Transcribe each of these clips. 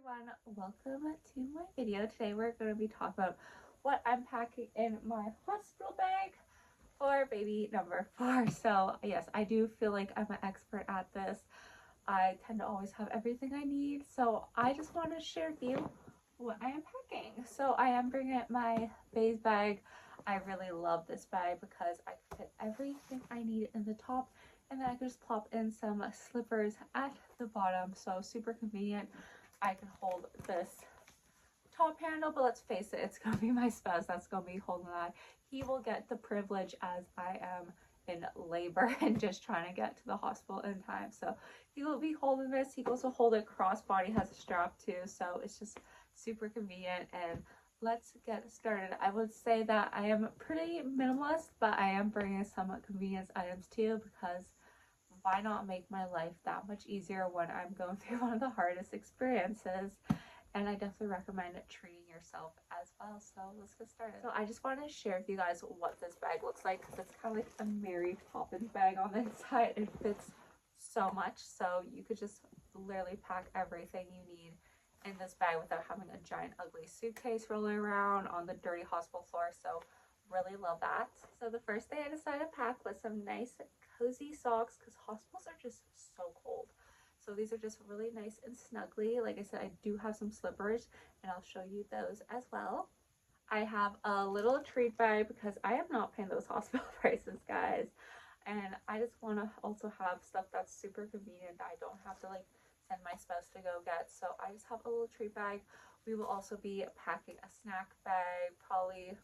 everyone, welcome to my video. Today we're going to be talking about what I'm packing in my hospital bag for baby number 4. So yes, I do feel like I'm an expert at this. I tend to always have everything I need, so I just want to share with you what I am packing. So I am bringing my beige bag. I really love this bag because I can fit everything I need in the top, and then I can just plop in some slippers at the bottom, so super convenient. I can hold this top handle, but let's face it, it's gonna be my spouse that's gonna be holding that. He will get the privilege as I am in labor and just trying to get to the hospital in time. So he will be holding this. He goes to hold it crossbody, has a strap too, so it's just super convenient. And let's get started. I would say that I am pretty minimalist, but I am bringing some convenience items too, because why not make my life that much easier when I'm going through one of the hardest experiences? And I definitely recommend treating yourself as well. So let's get started. So I just want to share with you guys what this bag looks like, because it's kind of like a Mary Poppins bag on the inside. It fits so much, so you could just literally pack everything you need in this bag without having a giant ugly suitcase rolling around on the dirty hospital floor. So really love that. So the first thing I decided to pack was some nice cozy socks, because hospitals are just so cold. So these are just really nice and snuggly. Like I said, I do have some slippers, and I'll show you those as well. I have a little treat bag because I am not paying those hospital prices, guys. And I just want to also have stuff that's super convenient that I don't have to like send my spouse to go get. So I just have a little treat bag. We will also be packing a snack bag probably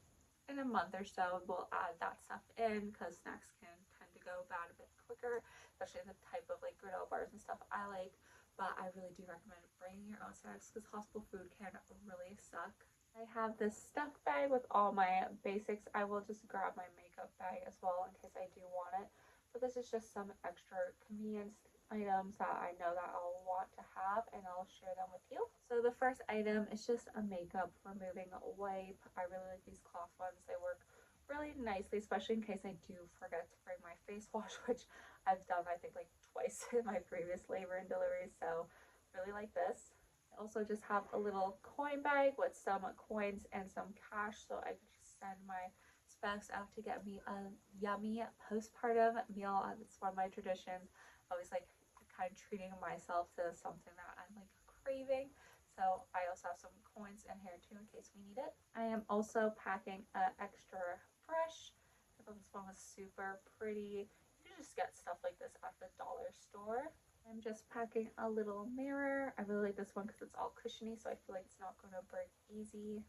in a month or so. We'll add that stuff in because snacks can tend to go bad a bit quicker, especially the type of like granola bars and stuff I like. But I really do recommend bringing your own snacks because hospital food can really suck. I have this stuff bag with all my basics. I will just grab my makeup bag as well in case I do want it. But this is just some extra convenience items that I know that I'll want to have, and I'll share them with you. So the first item is just a makeup removing wipe. I really like these cloth ones. They work really nicely, especially in case I do forget to bring my face wash, which I've done I think like twice in my previous labor and delivery. So really like this. I also just have a little coin bag with some coins and some cash, so I can just send my spouse out to get me a yummy postpartum meal. It's one of my traditions. I always like kind of treating myself to something that I'm like craving. So I also have some coins in here too in case we need it. I am also packing an extra brush. I thought this one was super pretty. You can just get stuff like this at the dollar store. I'm just packing a little mirror. I really like this one because it's all cushiony, so I feel like it's not going to break easy.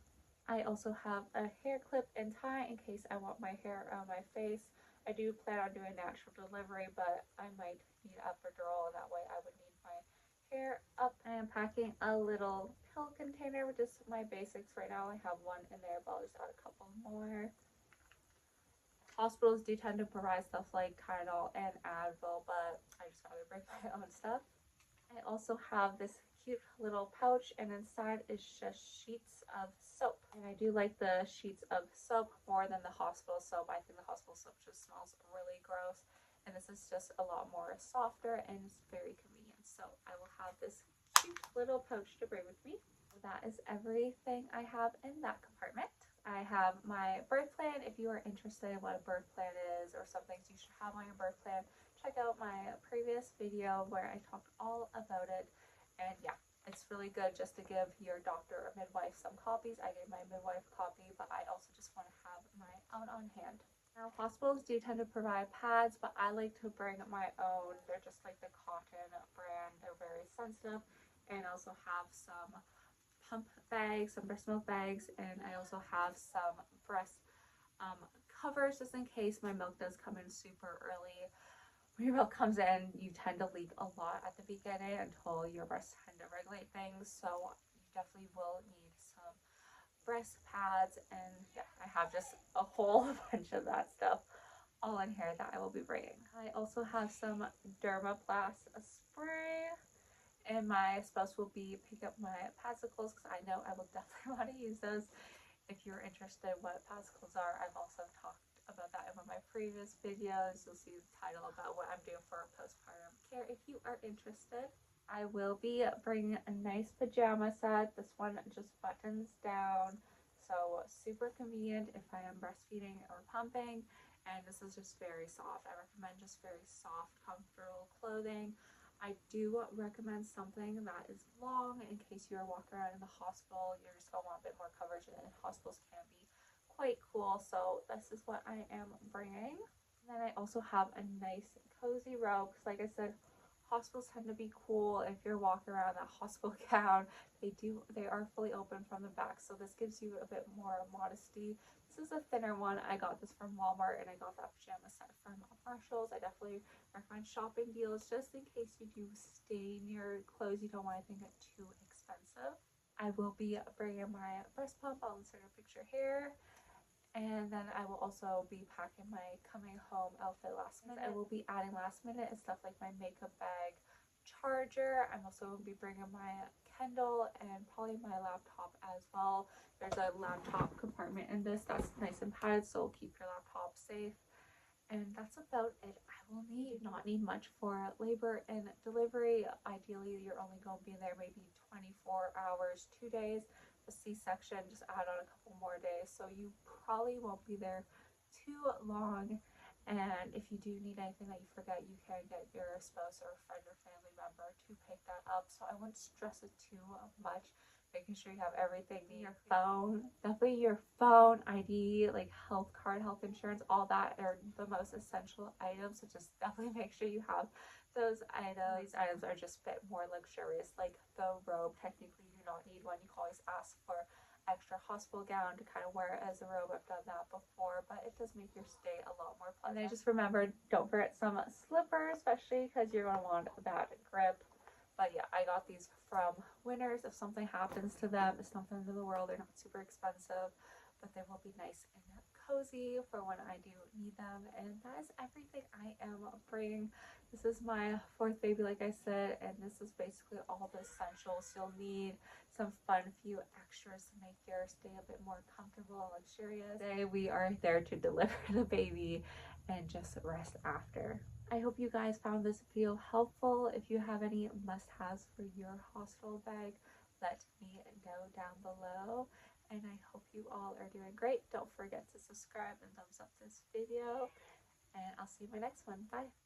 I also have a hair clip and tie in case I want my hair on my face. I do plan on doing natural delivery, but I might need a epidural, and that way I would need my hair up. I am packing a little pill container with just my basics right now. I have one in there, but I'll just add a couple more. Hospitals do tend to provide stuff like Tylenol and Advil, but I just rather bring my own stuff. I also have this cute little pouch, and inside is just sheets of soap. And I do like the sheets of soap more than the hospital soap. I think the hospital soap just smells really gross, and this is just a lot more softer and it's very convenient. So I will have this cute little pouch to bring with me. That is everything I have in that compartment. I have my birth plan. If you are interested in what a birth plan is or some things you should have on your birth plan, check out my previous video where I talked all about it. And yeah, it's really good just to give your doctor or midwife some copies. I gave my midwife a copy, but I also just want to have my own on hand. Now, hospitals do tend to provide pads, but I like to bring my own. They're just like the cotton brand. They're very sensitive. And I also have some pump bags, some breast milk bags, and I also have some breast covers just in case my milk does come in super early. When your milk comes in, you tend to leak a lot at the beginning until your breasts tend to regulate things. So you definitely will need some breast pads, and yeah, I have just a whole bunch of that stuff all in here that I will be bringing. I also have some Dermaplast spray, and my spouse will be picking up my padsicles because I know I will definitely want to use those. If you're interested in what padsicles are, I've also talked about that in one of my previous videos. You'll see the title about what I'm doing for postpartum care if you are interested. I will be bringing a nice pajama set. This one just buttons down, so super convenient if I am breastfeeding or pumping. And this is just very soft. I recommend just very soft, comfortable clothing. I do recommend something that is long in case you're walking around in the hospital. You're just gonna want a bit more coverage, and hospitals can be quite cool. So this is what I am bringing. And then I also have a nice cozy robe because, like I said, hospitals tend to be cool. If you're walking around that hospital gown, they are fully open from the back, so this gives you a bit more modesty. This is a thinner one. I got this from Walmart, and I got that pajama set from Marshalls. I definitely recommend shopping deals just in case you do stain your clothes. You don't want anything get too expensive. I will be bringing my breast pump. I'll insert a picture here. And then I will also be packing my coming home outfit last minute. I will be adding last minute and stuff like my makeup bag, charger. I'm also going to be bringing my Kindle and probably my laptop as well. There's a laptop compartment in this that's nice and padded, so keep your laptop safe. And that's about it. I will not need much for labor and delivery. Ideally, you're only going to be there maybe 24 hours, 2 days. The C-section, just add on a couple more days. So you probably won't be there too long. And if you do need anything that you forget, you can get your spouse or a friend or family member to pick that up. So I wouldn't stress it too much. Making sure you have everything, your phone, definitely your phone, ID, like health card, health insurance, all that are the most essential items. So just definitely make sure you have those items. These items are just a bit more luxurious, like the robe. Technically, you do not need one. You can always ask for extra hospital gown to kind of wear as a robe. I've done that before, but it does make your stay a lot more pleasant. And I just remembered, don't forget some slippers, especially because you're going to want that grip. But yeah, I got these from Winners. If something happens to them, it's not the end of the world. They're not super expensive, but they will be nice and cozy for when I do need them. And that is everything I am bringing. This is my fourth baby, like I said, and this is basically all the essentials you'll need. Some fun few extras to make your stay a bit more comfortable and luxurious. Today we are there to deliver the baby and just rest after. I hope you guys found this video helpful. If you have any must-haves for your hospital bag, let me know down below. And I hope you all are doing great. Don't forget to subscribe and thumbs up this video. And I'll see you in my next one. Bye.